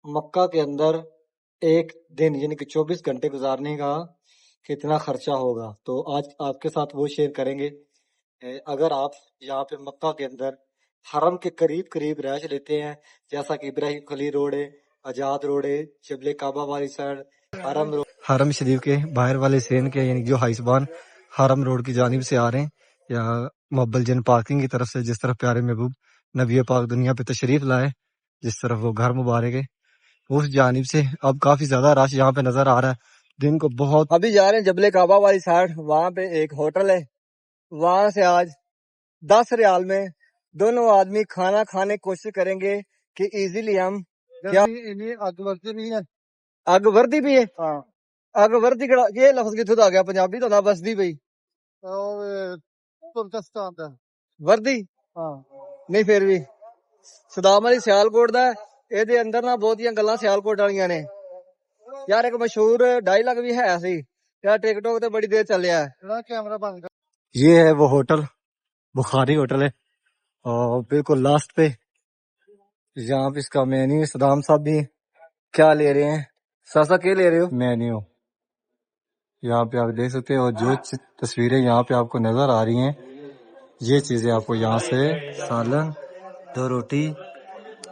مکہ کے اندر ایک دن یعنی کہ 24 گھنٹے گزارنے کا کتنا خرچہ ہوگا، تو آج آپ کے ساتھ وہ شیئر کریں گے۔ اگر آپ یہاں پہ مکہ کے اندر حرم کے قریب قریب رہائش لیتے ہیں، جیسا کہ ابراہیم خلیل روڈ ہے، آزاد روڈ ہے، جبل کعبہ والی سائڈ، حرم شریف کے باہر والے سین کے یعنی جو ہائیسبان حرم روڈ کی جانب سے آ رہے ہیں، یا محبل جن پارکنگ کی طرف سے جس طرف پیارے محبوب نبی پاک دنیا پہ تشریف لائے، جس طرف وہ گھر مبارک ہے، اس جانب سے اب کافی زیادہ رش یہاں پہ نظر آ رہا ہے۔ دن کو بہت ابھی جا رہے ہیں جبل کعبہ والی سائڈ، وہاں پہ ایک ہوٹل ہے، وہاں سے آج 10 ریال میں دونوں آدمی کھانا کھانے کی کوشش کریں گے کہ ایزیلی ہم کیا اگ وردی بھی ہے، اگ وردی بھی ہے، اگ وردی یہ لفظ کتوں آ گیا پنجابی تو نہ بسدی پئی ترکستان دا وردی نہیں، پھر بھی صدام علی سیال کوٹ دا اے دے اندر نہ بہت گلاں سیال کوٹ والیاں نے یار۔ ایک مشہور ڈائلاگ بھی ہے سی یار، ٹک ٹاک تے بڑی دیر چلیا ہے کیمرہ بند۔ یہ ہے وہ ہوٹل، بخاری ہوٹل ہے، اور بالکل لاسٹ پہ یہاں پہ اس کا مینیو۔ صدام صاحب بھی کیا لے رہے ہیں؟ ساسا کیا لے رہے ہو؟ مینیو یہاں پہ آپ دیکھ سکتے ہیں، اور جو تصویریں یہاں پہ آپ کو نظر آ رہی ہیں، یہ چیزیں آپ کو یہاں سے سالن، 2 روٹی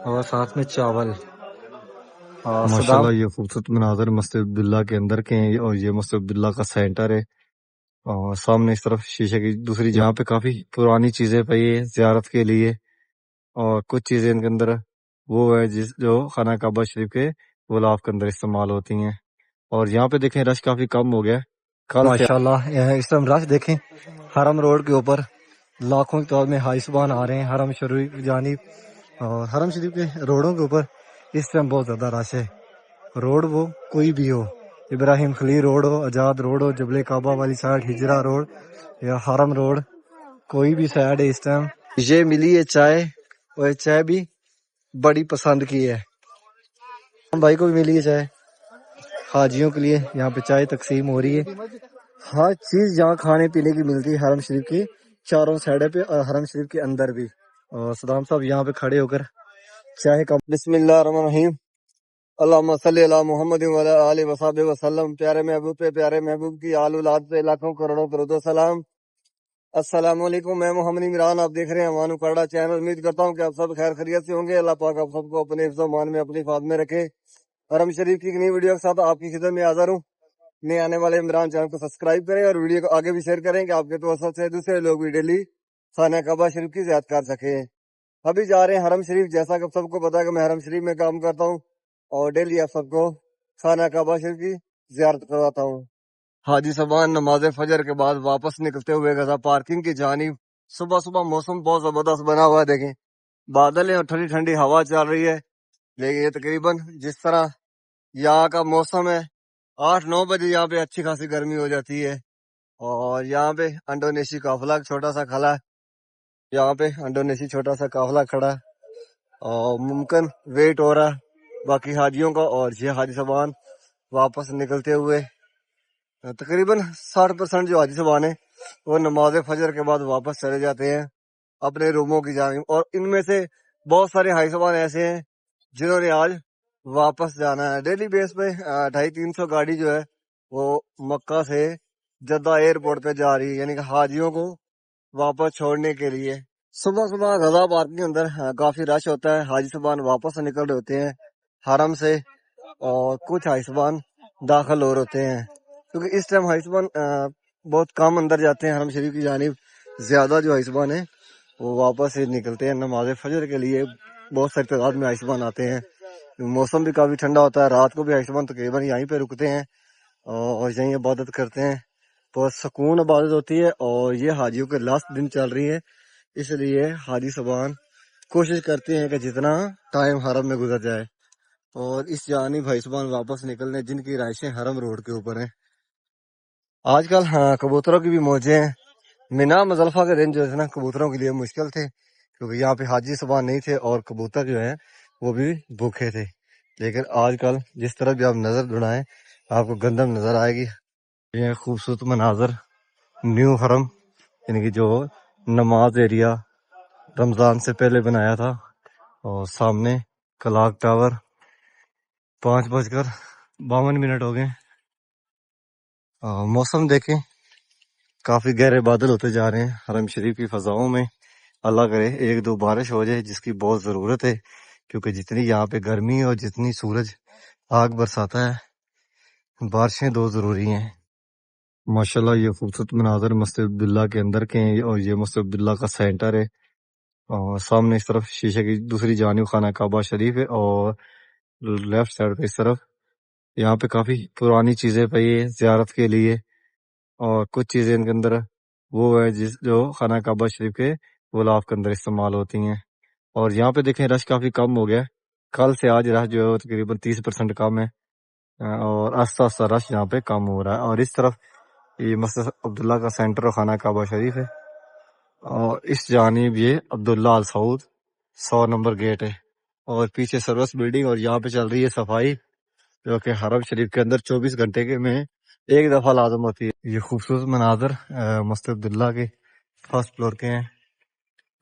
اور ساتھ میں چاول۔ ماشاءاللہ یہ خوبصورت مناظر مسجد عبداللہ کے اندر کے ہیں، اور یہ مسجد عبداللہ کا سینٹر ہے، اور سامنے اس طرف شیشے کی دوسری جہاں پہ کافی پرانی چیزیں پئی ہیں زیارت کے لیے، اور کچھ چیزیں ان کے اندر وہ ہے جو خانہ کعبہ شریف کے غلاف کے اندر استعمال ہوتی ہیں۔ اور یہاں پہ دیکھیں رش کافی کم ہو گیا کل ماشاءاللہ۔ اس ٹائم رش دیکھیں، حرم روڈ کے اوپر لاکھوں کی تعداد میں حائسبان آ رہے ہیں حرم شریف کی جانب، اور حرم شریف کے روڈوں کے اوپر اس ٹائم بہت زیادہ رش ہے۔ روڈ وہ کوئی بھی ہو، ابراہیم خلیل روڈ ہو، آزاد روڈ ہو، جبل کعبہ والی سائڈ، ہجرہ روڈ یا حرم روڈ، کوئی بھی سائڈ ہے اس ٹائم۔ یہ ملی ہے چائے، اور یہ چائے بھی بڑی پسند کی ہے، ہم بھائی کو بھی ملی ہے چائے۔ حاجیوں کے لیے یہاں پہ چائے تقسیم ہو رہی ہے، ہر چیز یہاں کھانے پینے کی ملتی ہے حرم شریف کی چاروں سائڈ پہ، اور حرم شریف کے اندر بھی۔ اور صدام صاحب یہاں پہ کھڑے ہو کر چائے کا بسم اللہ الرحمن الرحیم، اللہم صلی علی محمد وعلی آلہ وصحبہ وسلم۔ پیارے محبوب پہ پیارے محبوب کی آل اولاد پہ لاکھوں کروڑوں درود و سلام۔ السلام علیکم، میں محمد عمران، آپ دیکھ رہے ہیں مانو کاڑا چینل۔ امید کرتا ہوں کہ آپ سب خیر خیریت سے ہوں گے۔ اللہ پاک آپ سب کو اپنے حفظ و امان میں، اپنی حفاظت میں رکھے۔ حرم شریف کی ایک نئی ویڈیو کے ساتھ آپ کی خدمت میں حاضر ہوں۔ نئے آنے والے عمران چینل کو سبسکرائب کریں، اور ویڈیو کو آگے بھی شیئر کریں کہ آپ کے توسط سے دوسرے لوگ بھی ڈیلی خانہ کعبہ شریف کی زیارت کر سکیں۔ ابھی جا رہے ہیں حرم شریف، جیسا کہ سب کو پتا ہے کہ میں حرم شریف میں کام کرتا ہوں، اور ڈیلی آپ سب کو خانہ کعبہ شریف کی زیارت کرواتا ہوں۔ حاجی صاحبان نماز فجر کے بعد واپس نکلتے ہوئے غزہ پارکنگ کی جانب۔ صبح صبح موسم بہت زبردست بنا ہوا ہے، دیکھیں بادل ہیں اور ٹھنڈی ٹھنڈی ہوا چل رہی ہے، لیکن یہ تقریباً جس طرح یہاں کا موسم ہے، 8-9 بجے یہاں پہ اچھی خاصی گرمی ہو جاتی ہے۔ اور یہاں پہ انڈونیشی قافلہ چھوٹا سا کھڑا ہے، یہاں پہ انڈونیشی چھوٹا سا قافلہ کھڑا ہے، اور ممکن ویٹ ہو رہا ہے باقی حاجیوں کا۔ اور یہ حاجی صاحبان واپس نکلتے ہوئے تقریباً 60% جو حاجی صاحبان ہیں وہ نماز فجر کے بعد واپس چلے جاتے ہیں اپنے روموں کی جانب، اور ان میں سے بہت سارے حاجی صاحبان ایسے ہیں جنہوں نے آج واپس جانا ہے۔ ڈیلی بیس پہ 250-300 گاڑی جو ہے وہ مکہ سے جدہ ایئرپورٹ پہ جا رہی ہے، یعنی کہ حاجیوں کو واپس چھوڑنے کے لیے۔ صبح صبح غزہ پارک کے اندر کافی رش ہوتا ہے، حاجی صاحبان واپس نکل رہے ہوتے ہیں حرم سے، اور کچھ حاجی صاحبان داخل ہو رہے ہوتے ہیں، کیونکہ اس ٹائم حاجی صاحبان بہت کم اندر جاتے ہیں حرم شریف کی جانب۔ زیادہ جو حاجی صاحبان ہیں وہ واپس ہی نکلتے ہیں نماز فجر کے لیے، بہت ساری تعداد میں حاجی صاحبان آتے ہیں۔ موسم بھی کافی ٹھنڈا ہوتا ہے، رات کو بھی حاجی صاحبان تقریباً یہیں پہ رکتے ہیں اور یہیں عبادت کرتے ہیں، بہت سکون عبادت ہوتی ہے۔ اور یہ حاجیوں کے لاسٹ دن چل رہی ہے، اس لیے حاجی صاحبان کوشش کرتے ہیں کہ جتنا ٹائم حرم میں گزر جائے۔ اور اس جانب حاجی صاحبان واپس نکلنے جن کی رہائشیں حرم روڈ کے اوپر ہیں۔ آج کل کبوتروں کی بھی موجیں ہیں۔ مینا مزدلفہ کے دن جو ہے نا کبوتروں کے لیے مشکل تھے، کیونکہ یہاں پہ حاجی صاحبان نہیں تھے اور کبوتر جو ہیں وہ بھی بھوکے تھے، لیکن آج کل جس طرح بھی آپ نظر دوڑائیں آپ کو گندم نظر آئے گی۔ یہ خوبصورت مناظر نیو حرم، یعنی کہ جو نماز ایریا رمضان سے پہلے بنایا تھا، اور سامنے کلاک ٹاور، 5:52 ہو گئے. موسم دیکھیں کافی گہرے بادل ہوتے جا رہے ہیں حرم شریف کی فضاؤں میں. اللہ کرے ایک دو بارش ہو جائے جس کی بہت ضرورت ہے، کیونکہ جتنی یہاں پہ گرمی اور جتنی سورج آگ برساتا ہے، بارشیں دو ضروری ہیں. ماشاءاللہ یہ خوبصورت مناظر مسجد عبداللہ کے اندر کے ہیں، اور یہ مسجد عبداللہ کا سینٹر ہے. اور سامنے اس طرف شیشے کی دوسری جانب خانہ کعبہ شریف ہے، اور لیفٹ سائڈ پہ اس طرف یہاں پہ کافی پرانی چیزیں پئی ہیں زیارت کے لیے، اور کچھ چیزیں ان کے اندر وہ ہے جو خانہ کعبہ شریف کے غلاف کے اندر استعمال ہوتی ہیں. اور یہاں پہ دیکھیں رش کافی کم ہو گیا ہے، کل سے آج رش جو ہے وہ تقریباً 30% کم ہے، اور آہستہ آہستہ رش یہاں پہ کم ہو رہا ہے. اور اس طرف یہ مسجد عبداللہ کا سینٹر اور خانہ کعبہ شریف ہے، اور اس جانب یہ عبداللہ ال سعود 100 نمبر گیٹ ہے، اور پیچھے سروس بلڈنگ. اور یہاں پہ چل رہی ہے صفائی، جو کہ حرم شریف کے اندر 24 گھنٹے کے میں ایک دفعہ لازم ہوتی ہے. یہ خوبصورت مناظر مسجد عبداللہ کے فرسٹ فلور کے ہیں.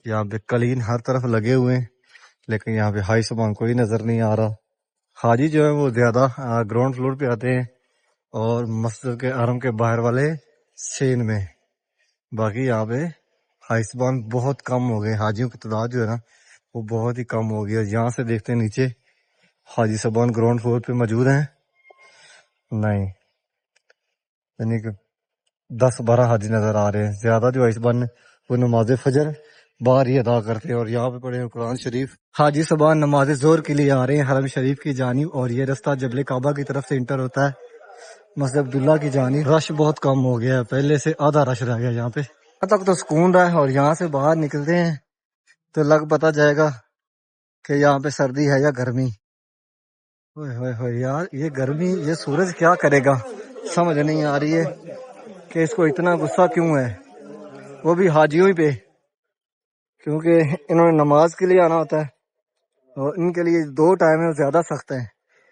یہاں پہ قالین ہر طرف لگے ہوئے ہیں، لیکن یہاں پہ ہائی سامان کوئی نظر نہیں آ رہا. حاجی جو ہے وہ زیادہ گراؤنڈ فلور پہ آتے ہیں، اور مسجد کے حرم کے باہر والے سین میں. باقی یہاں پہ ہائی سامان بہت کم ہو گئے، حاجیوں کی تعداد جو ہے نا وہ بہت ہی کم ہو گئی. اور یہاں سے دیکھتے ہیں نیچے حاجی صاحبان گراؤنڈ فلور پہ موجود ہیں؟ نہیں، یعنی کہ 10-12 حاجی نظر آ رہے ہیں. زیادہ جو حاجی صاحبان وہ نماز فجر باہر ہی ادا کرتے ہیں، اور یہاں پہ پڑھے ہیں قرآن شریف. حاجی صاحبان نماز ظہر کے لیے آ رہے ہیں حرم شریف کی جانب، اور یہ رستہ جبل کعبہ کی طرف سے انٹر ہوتا ہے مسجد عبداللہ کی جانب. رش بہت کم ہو گیا ہے، پہلے سے آدھا رش رہ گیا یہاں پہ. یہاں تک تو سکون رہا ہے، اور یہاں سے باہر نکلتے ہیں تو لگ پتا جائے گا کہ یہاں پہ سردی ہے یا گرمی. ہوئے ہوئے ہوئے یار، یہ گرمی، یہ سورج کیا کرے گا سمجھ نہیں آ رہی ہے کہ اس کو اتنا غصہ کیوں ہے، وہ بھی حاجیوں ہی پہ، کیونکہ انہوں نے نماز کے لیے آنا ہوتا ہے، اور ان کے لیے 2 ٹائم ہے وہ زیادہ سخت ہیں.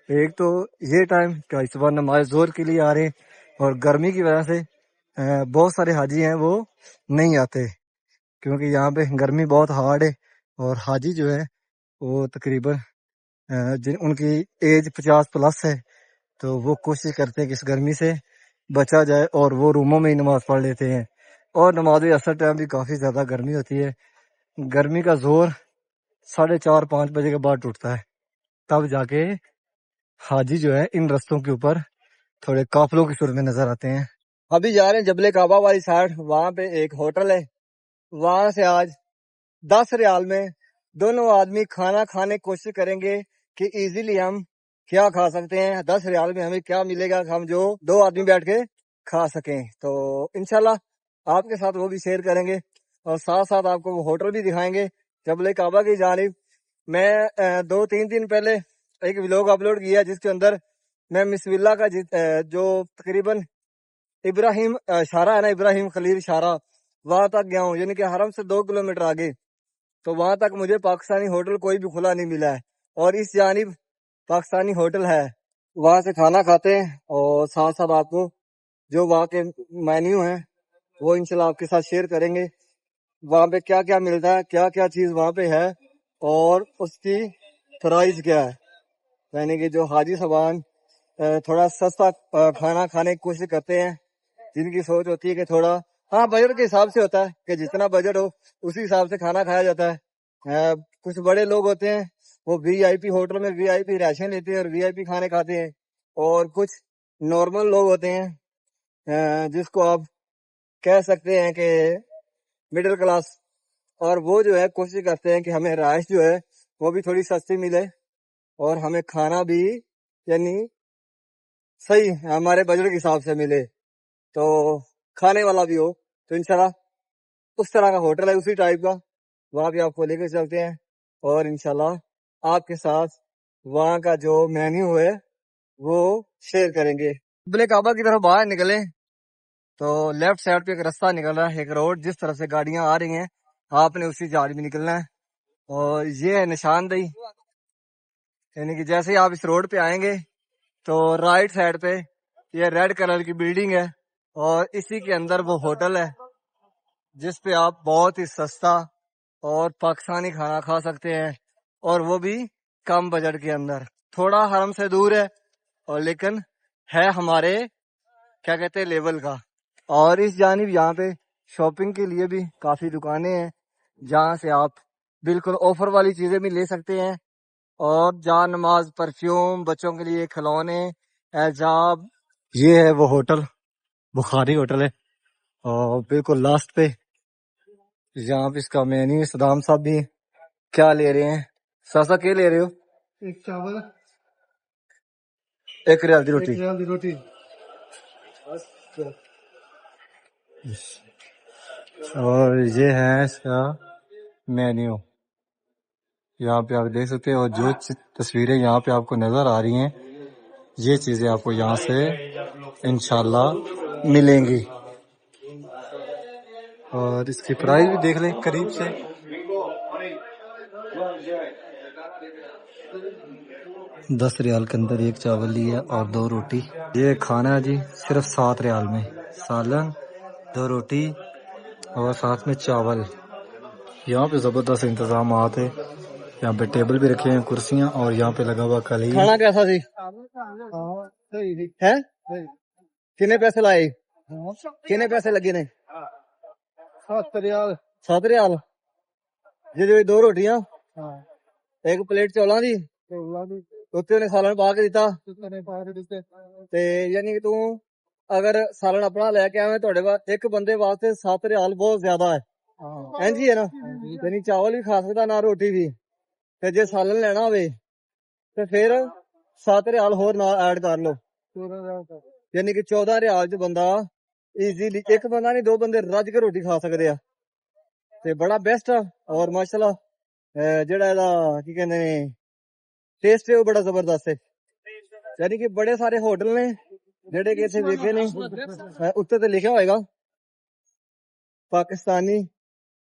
ایک تو یہ ٹائم کہ اس بار نماز ظہر کے لیے آ رہے ہیں، اور گرمی کی وجہ سے بہت سارے حاجی ہیں وہ نہیں آتے، کیونکہ یہاں پہ گرمی بہت ہارڈ ہے. اور حاجی جو ہے وہ تقریباً ان کی ایج 50+ ہے، تو وہ کوشش کرتے ہیں کہ اس گرمی سے بچا جائے، اور وہ روموں میں ہی نماز پڑھ لیتے ہیں. اور نماز عصر ٹائم بھی کافی زیادہ گرمی ہوتی ہے. گرمی کا زور 4:30-5 بجے کے بعد ٹوٹتا ہے، تب جا کے حاجی جو ہے ان رستوں کے اوپر تھوڑے قافلوں کی صورت میں نظر آتے ہیں. ابھی جا رہے ہیں جبل کعبہ والی سائڈ، وہاں پہ ایک ہوٹل ہے، وہاں سے آج 10 ریال میں دونوں آدمی کھانا کھانے کی کوشش کریں گے کہ ایزیلی ہم کیا کھا سکتے ہیں. 10 ریال میں ہمیں کیا ملے گا ہم جو 2 آدمی بیٹھ کے کھا سکیں. تو انشاءاللہ آپ کے ساتھ وہ بھی شیئر کریں گے، اور ساتھ ساتھ آپ کو وہ ہوٹل بھی دکھائیں گے جبل کعبہ کی جانب. میں 2-3 دن پہلے ایک ولاگ اپلوڈ کیا جس کے اندر میں مس ولا کا جو تقریباً ابراہیم شارہ ہے نا، ابراہیم خلیل شارہ، وہاں تک گیا ہوں، یعنی کہ حرم سے 2 کلومیٹر آگے. تو وہاں تک مجھے پاکستانی ہوٹل کوئی بھی کھلا نہیں ملا ہے، اور اس جانب پاکستانی ہوٹل ہے. وہاں سے کھانا کھاتے ہیں، اور ساتھ ساتھ آپ کو جو وہاں کے مینیو ہیں وہ انشاءاللہ آپ کے ساتھ شیئر کریں گے. وہاں پہ کیا کیا ملتا ہے، کیا کیا چیز وہاں پہ ہے، اور اس کی پرائز کیا ہے. یعنی کہ جو حاجی صاحبان تھوڑا سستا کھانا کھانے کی کوشش کرتے ہیں، جن کی سوچ ہوتی ہے کہ تھوڑا بجٹ کے حساب سے ہوتا ہے کہ جتنا بجٹ ہو اسی حساب سے کھانا کھایا جاتا ہے. کچھ بڑے لوگ ہوتے ہیں وہ VIP ہوٹل میں VIP راشن لیتے ہیں اور VIP کھانے کھاتے ہیں، اور کچھ نارمل لوگ ہوتے ہیں جس کو آپ کہہ سکتے ہیں کہ مڈل کلاس، اور وہ جو ہے کوشش کرتے ہیں کہ ہمیں رہائش جو ہے وہ بھی تھوڑی سستی ملے، اور ہمیں کھانا بھی یعنی صحیح ہمارے بجٹ کے حساب سے ملے، تو کھانے والا بھی ہو. تو انشاءاللہ اس طرح کا ہوٹل ہے، اسی ٹائپ کا، وہاں بھی آپ کو لے کے چلتے ہیں، اور انشاءاللہ آپ کے ساتھ وہاں کا جو مینیو ہے وہ شیئر کریں گے. جبل کعبہ کی طرف باہر نکلیں تو لیفٹ سائڈ پہ ایک راستہ نکل رہا ہے، ایک روڈ، جس طرف سے گاڑیاں آ رہی ہیں آپ نے اسی جانب میں نکلنا ہے. اور یہ ہے نشاندہی، یعنی کہ جیسے ہی آپ اس روڈ پہ آئیں گے تو رائٹ سائڈ پہ یہ ریڈ کلر کی بلڈنگ ہے، اور اسی کے اندر وہ ہوٹل ہے جس پہ آپ بہت ہی سستا اور پاکستانی کھانا کھا سکتے ہیں، اور وہ بھی کم بجٹ کے اندر. تھوڑا حرم سے دور ہے اور لیکن ہے ہمارے کیا کہتے ہیں لیول کا. اور اس جانب یہاں پہ شاپنگ کے لیے بھی کافی دکانیں ہیں جہاں سے آپ بالکل آفر والی چیزیں بھی لے سکتے ہیں. اور جان نماز، پرفیوم، بچوں کے لیے کھلونے، اعجاب. یہ ہے وہ ہوٹل، بخاری ہوٹل ہے، اور بالکل لاسٹ پہ یہاں پہ اس کا مینیو. صدام صاحب بھی کیا لے رہے ہیں؟ ساسا کیا لے رہے ہو؟ ایک چاول، 1 ریال دی روٹی. ایک ریال دی روٹی. اور یہ ہے اس کا مینیو، یہاں پہ آپ دیکھ سکتے ہیں. اور جو تصویریں یہاں پہ آپ کو نظر آ رہی ہیں یہ چیزیں آپ کو یہاں سے انشاءاللہ ملیں گی. اور اس کی پرائس بھی دیکھ لیں قریب سے. دس ریال کے اندر ایک چاول لیا اور 2 روٹی. یہ کھانا ہے جی صرف 7 ریال میں، سالن، 2 روٹی اور ساتھ میں چاول. یہاں پہ زبردست انتظامات ہے، یہاں پہ ٹیبل بھی رکھے ہیں، کرسیاں، اور یہاں پہ لگا ہوا قلیم. کھانا کیسا جی ہے؟ کتنے پیسے لائے؟ کتنے پیسے لگے نے؟ 7 ریال. 7 ریال. جی 2 روٹیاں، ایک پلیٹ چولاں دی، اتنے انہیں سالن پا کے دیتا. تے یعنی کہ توں اگر سالن اپنا لے کے آویں تہاڈے ایک بندے واسطے 7 ریال بہت زیادہ ہے. جی ہے نا، یعنی چاول بھی کھا سکتا نہ روٹی بھی. تے جے سالن لینا ہوئے تے پھر 7 ریال ہور نہ ایڈ کر لو، یعنی کہ 14 ریال چ بندہ ایزیلی، ایک بندہ نہیں 2 بندے رج کے روٹی کھا سکتے ہیں. تے بڑا بیسٹ ہے. اور ماشاءاللہ جڑا ایدا کی کہندے نے ٹیسٹ ہے وہ بڑا زبردست ہے. یعنی کہ بڑے سارے ہوٹل نے جڑے کہ اتنے ویکھے نے، اتنے تے لکھا ہوئے گا پاکستانی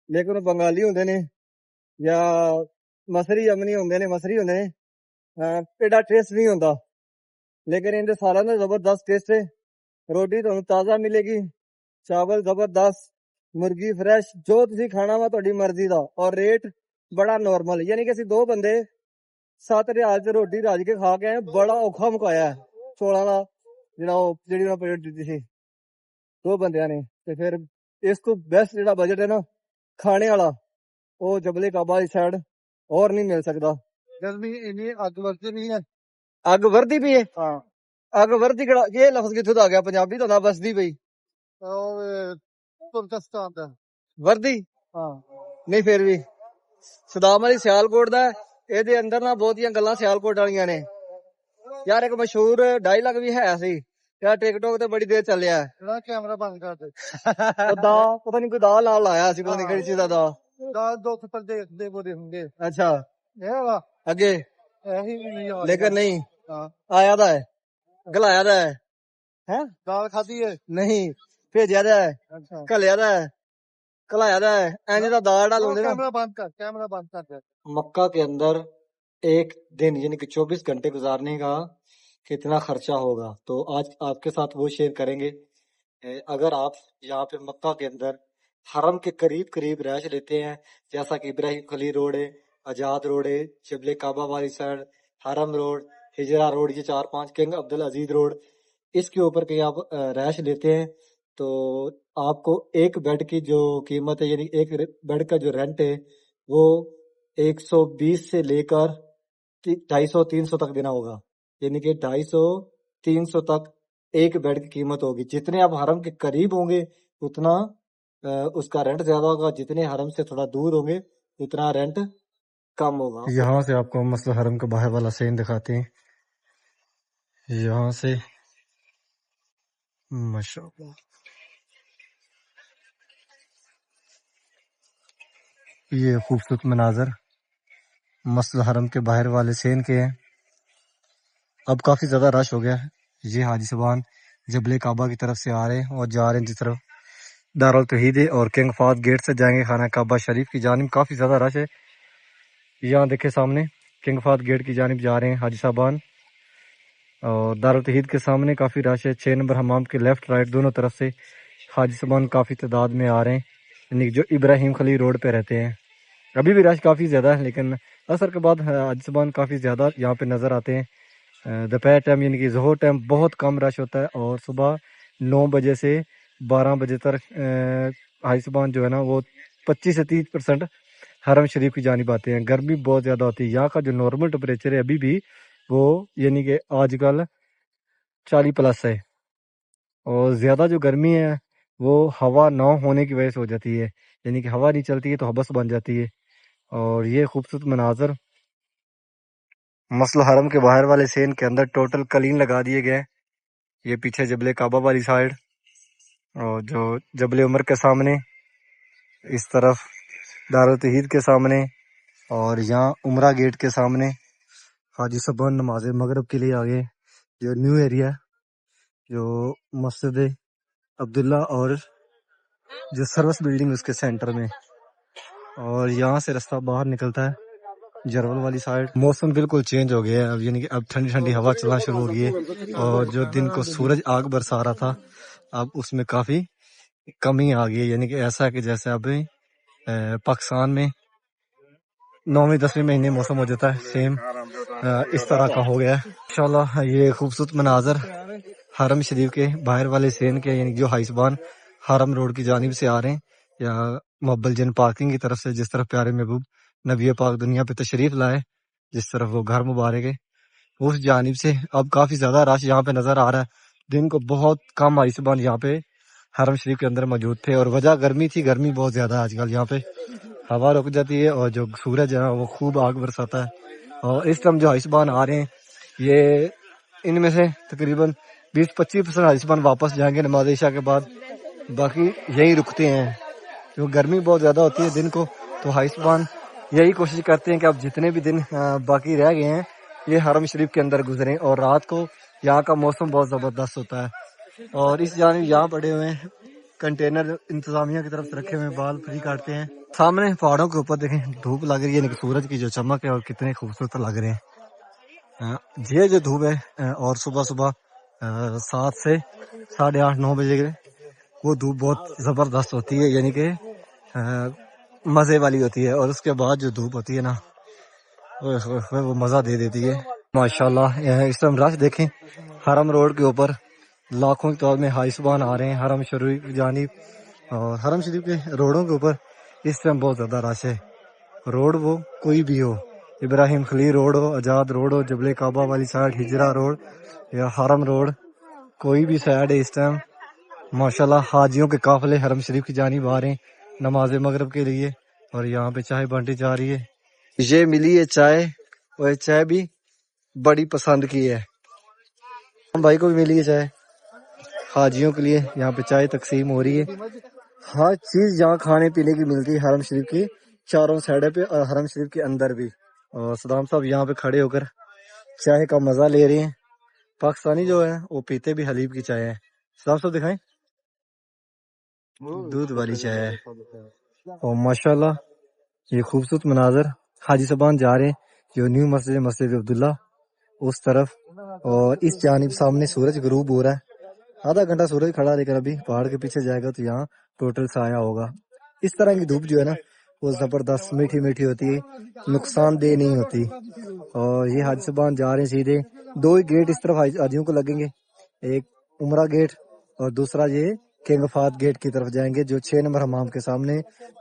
لیکن وہ بنگالی ہوندے نے یا مصری یمنی ہوندے نے، مصری ہوندے نے، ایڈا ٹیسٹ نہیں ہوندا. لیکن ان دے سارا دا زبردست ٹیسٹ ہے. روٹی تانوں تازہ ملے گی، چاول زبردست، مرغی فریش، جو تسی کھانا وا تہاڈی مرضی دا. اور ریٹ بڑا نارمل، یعنی کہ اسی 2 بندے 7 ریال چ روٹی راج کے کھا کے آئے. بڑا اوکھا مکایا ہے چولاں دا جڑی انہاں پلیٹ دتی سی 2 بندیاں نے. تے پھر اس کو بیسٹ جڑا بجٹ ہے نا کھانے والا، وہ جبل کعبہ دی سائڈ اور نہیں مل سکتا. گرمی اینی اگ وردی نہیں ہے. اگ وردی بھی ہے؟ ہاں. اگ وردی کہڑا یہ لفظ کتھوں دا آ گیا؟ پنجابی تو نہ بسدی پئی. اور ترکستان دا وردی ہاں. نہیں پھر بھی صدام علی سیال کوٹ دا ہے. اے دے اندر نا بہتیاں گلاں سیال کوٹ والیاں نے. یار ایک مشہور ڈائلاگ بھی ہے سی یار ٹک ٹاک تے بڑی دیر چلیا ہے. جڑا کیمرہ بند کر دے. دا پتہ نہیں کوئی دا لال لایا سی، پتہ نہیں کہڑی چیز دا دا. دال 2 پر دے وہ ہوں گے. اچھا یہ وا اگے ایہی نہیں آ. لیکن نہیں ہاں. آیا دا ہے، گلایا دا ہے. ہیں دال کھادی ہے نہیں، بھیجیا دا ہے، اچھا. کلیا دا ہے، کلایا دا ہے. اینج دا دا ڈال ہوندے نا. کیمرہ بند کر، کیمرہ بند کر دے. مکہ کے اندر ایک دن یعنی کہ 24 گھنٹے گزارنے کا کتنا خرچہ ہوگا تو آج آپ کے ساتھ وہ شیئر کریں گے. اگر آپ یہاں پہ مکہ کے اندر حرم کے قریب قریب رہائش لیتے ہیں، جیسا کہ ابراہیم خلیل روڈ ہے، آزاد روڈ ہے، جبل کعبہ والی سائڈ، حرم روڈ، ہجرا روڈ، یہ 4-5 کنگ عبدالعزیز روڈ، اس کے اوپر کہیں آپ رہائش لیتے ہیں تو آپ کو ایک بیڈ کی جو قیمت ہے یعنی ایک بیڈ کا جو رینٹ ہے وہ 120 سے لے کر 250-300 تک دینا ہوگا. یعنی کہ 250-300 تک ایک بیڈ کی قیمت ہوگی. جتنے آپ حرم کے قریب ہوں گے اتنا اس کا رینٹ زیادہ ہوگا، جتنے حرم سے تھوڑا دور ہوں گے اتنا رینٹ کم ہوگا. یہاں سے آپ کو مسجد حرم کا باہر والا سین دکھاتے ہیں. یہاں سے ماشاءاللہ یہ خوبصورت مناظر مسجد حرم کے باہر والے سین کے ہیں. اب کافی زیادہ رش ہو گیا ہے. یہ حاجی صاحبان جبل کعبہ کی طرف سے آ رہے ہیں اور جا رہے ہیں جس طرف دارالتوحید اور کنگ فہد گیٹ سے جائیں گے خانہ کعبہ شریف کی جانب. کافی زیادہ رش ہے. یہاں دیکھیں سامنے کنگ فہد گیٹ کی جانب جا رہے ہیں حاجی صاحبان، اور دارالتوحید کے سامنے کافی رش ہے. 6 نمبر حمام کے لیفٹ رائٹ دونوں طرف سے حاجی صاحبان کافی تعداد میں آ رہے ہیں، یعنی جو ابراہیم خلیل روڈ پہ رہتے ہیں. ابھی بھی رش کافی زیادہ ہے لیکن اثر کے بعد حاجی زبان کافی زیادہ یہاں پہ نظر آتے ہیں. دوپہر ٹائم یعنی کہ ظہر ٹائم بہت کم رش ہوتا ہے، اور صبح 9 بجے سے 12 بجے تک حاجی زبان جو ہے نا وہ 25 سے 30% حرم شریف کی جانب آتے ہیں. گرمی بہت زیادہ ہوتی ہے. یہاں کا جو نارمل ٹمپریچر ہے ابھی بھی وہ یعنی کہ آج کل 40+ ہے، اور زیادہ جو گرمی ہے وہ ہوا نہ ہونے کی وجہ سے ہو جاتی ہے، یعنی کہ ہوا نہیں چلتی ہے تو حبس بن جاتی ہے. اور یہ خوبصورت مناظر مسل حرم کے باہر والے سین کے اندر ٹوٹل کلین لگا دیے گئے. یہ پیچھے جبل کعبہ والی سائڈ، اور جو جبل عمر کے سامنے، اس طرف دارالتوحید کے سامنے، اور یہاں عمرہ گیٹ کے سامنے حاجی صبان نماز مغرب کے لیے آگے جو نیو ایریا جو مسجد عبداللہ اور جو سروس بلڈنگ اس کے سینٹر میں، اور یہاں سے رستہ باہر نکلتا ہے جرول والی سائڈ. موسم بالکل چینج ہو گیا ہے اب، یعنی کہ اب ٹھنڈی ٹھنڈی ہوا چلنا شروع ہو گئی ہے، اور جو دن کو سورج آگ برسا رہا تھا اب اس میں کافی کمی آ گئی ہے. یعنی کہ ایسا ہے کہ جیسے اب پاکستان میں 9ویں 10ویں مہینے موسم ہو جاتا ہے، سیم اس طرح کا ہو گیا ہے. انشاءاللہ یہ خوبصورت مناظر حرم شریف کے باہر والے سین کے، یعنی جو حاجی زبان حرم روڈ کی جانب سے آ رہے ہیں یا محبل جن پارکنگ کی طرف سے، جس طرف پیارے محبوب نبی پاک دنیا پہ تشریف لائے، جس طرف وہ گھر مبارک ہے، اس جانب سے اب کافی زیادہ رش یہاں پہ نظر آ رہا ہے. دن کو بہت کم حاجی زبان یہاں پہ حرم شریف کے اندر موجود تھے، اور وجہ گرمی تھی. گرمی بہت زیادہ ہے آج کل یہاں پہ، ہوا رک جاتی ہے اور جو سورج ہے وہ خوب آگ برساتا ہے. اور اس ٹائم جو حاجی زبان آ رہے ہیں یہ ان میں سے تقریباً 20-25% حاجی زبان واپس جائیں گے نماز عشاء کے بعد، باقی یہی رکتے ہیں کیونکہ گرمی بہت زیادہ ہوتی ہے دن کو. تو حاجی زبان یہی کوشش کرتے ہیں کہ اب جتنے بھی دن باقی رہ گئے ہیں یہ حرم شریف کے اندر گزریں. اور رات کو یہاں کا موسم بہت زبردست ہوتا ہے. اور اس جانب یہاں پڑے ہوئے ہیں کنٹینر انتظامیہ کی طرف سے رکھے ہوئے ہیں، بال فری کاٹتے ہیں. سامنے پہاڑوں کے اوپر دیکھیں دھوپ لگ رہی ہے، یعنی کہ سورج کی جو چمک ہے اور کتنے خوبصورت لگ رہے ہیں. یہ جو دھوپ ہے اور صبح صبح 7 سے 8:30 9 بجے کے وہ دھوپ بہت زبردست ہوتی ہے، یعنی کہ مزے والی ہوتی ہے. اور اس کے بعد جو دھوپ ہوتی ہے نا وہ مزہ دے دیتی ہے. ماشاءاللہ اس ٹائم رش دیکھیں حرم روڈ کے اوپر لاکھوں کی تعداد میں حاجی زبان آ رہے ہیں حرم شریف کی جانب. اور حرم شریف کے روڈوں کے اوپر اس ٹائم بہت زیادہ رش ہے. روڈ وہ کوئی بھی ہو، ابراہیم خلیل روڈ ہو، آزاد روڈ ہو، جبل کعبہ والی سائڈ ہجرا روڈ یا حرم روڈ، کوئی بھی سائڈ ہے اس ٹائم ماشاءاللہ حاجیوں کے قافلے حرم شریف کی جانب آ رہے ہیں نماز مغرب کے لیے. اور یہاں پہ چائے بانٹی جا رہی ہے. یہ ملی ہے چائے، اور یہ چائے بھی بڑی پسند کی ہے. ہم بھائی کو بھی ملی ہے چائے. حاجیوں کے لیے یہاں پہ چائے تقسیم ہو رہی ہے. ہر چیز یہاں کھانے پینے کی ملتی ہے حرم شریف کی چاروں سائڈ پہ، اور حرم شریف کے اندر بھی. اور صدام صاحب یہاں پہ کھڑے ہو کر چائے کا مزہ لے رہے ہیں. پاکستانی جو ہے وہ پیتے بھی حلیب کی چائے ہے. صدام صاحب دکھائیں، دودھ والی چائے ہے. اور ماشاءاللہ یہ خوبصورت مناظر حاجی زبان جا رہے ہیں جو نیو مسجد عبداللہ اس طرف، اور اس جانب سامنے سورج غروب ہو رہا ہے. آدھا گھنٹہ سورج کھڑا، لیکن ابھی پہاڑ کے پیچھے جائے گا تو یہاں ٹوٹل سایہ ہوگا. اس طرح کی دھوپ جو ہے نا وہ زبردست میٹھی میٹھی ہوتی ہے، نقصان دہ نہیں ہوتی. اور یہ حاجی زبان جا رہے ہیں سیدھے. 2 ہی گیٹ اس طرف حاجیوں کو لگیں گے، ایک عمرہ گیٹ اور دوسرا یہ کنگ فہد گیٹ کی طرف جائیں گے جو 6 نمبر حمام کے سامنے،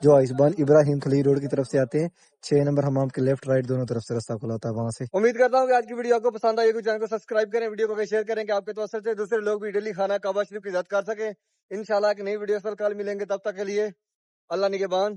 جو حاجی زبان ابراہیم خلیل روڈ کی طرف سے آتے ہیں 6 نمبر حمام کے لیفٹ رائٹ دونوں طرف سے رستہ کھلا ہوتا ہے وہاں سے. امید کرتا ہوں کہ آج کی ویڈیو آپ کو پسند آئی. چینل کو سبسکرائب کریں، ویڈیو کو شیئر کریں کہ آپ کے توسط سے دوسرے لوگ بھی ڈیلی خانہ کعبہ شریف کی عزت کر سکیں. انشاءاللہ ایک نئی ویڈیو پر کل ملیں گے، تب تک کے لیے اللہ نگہبان.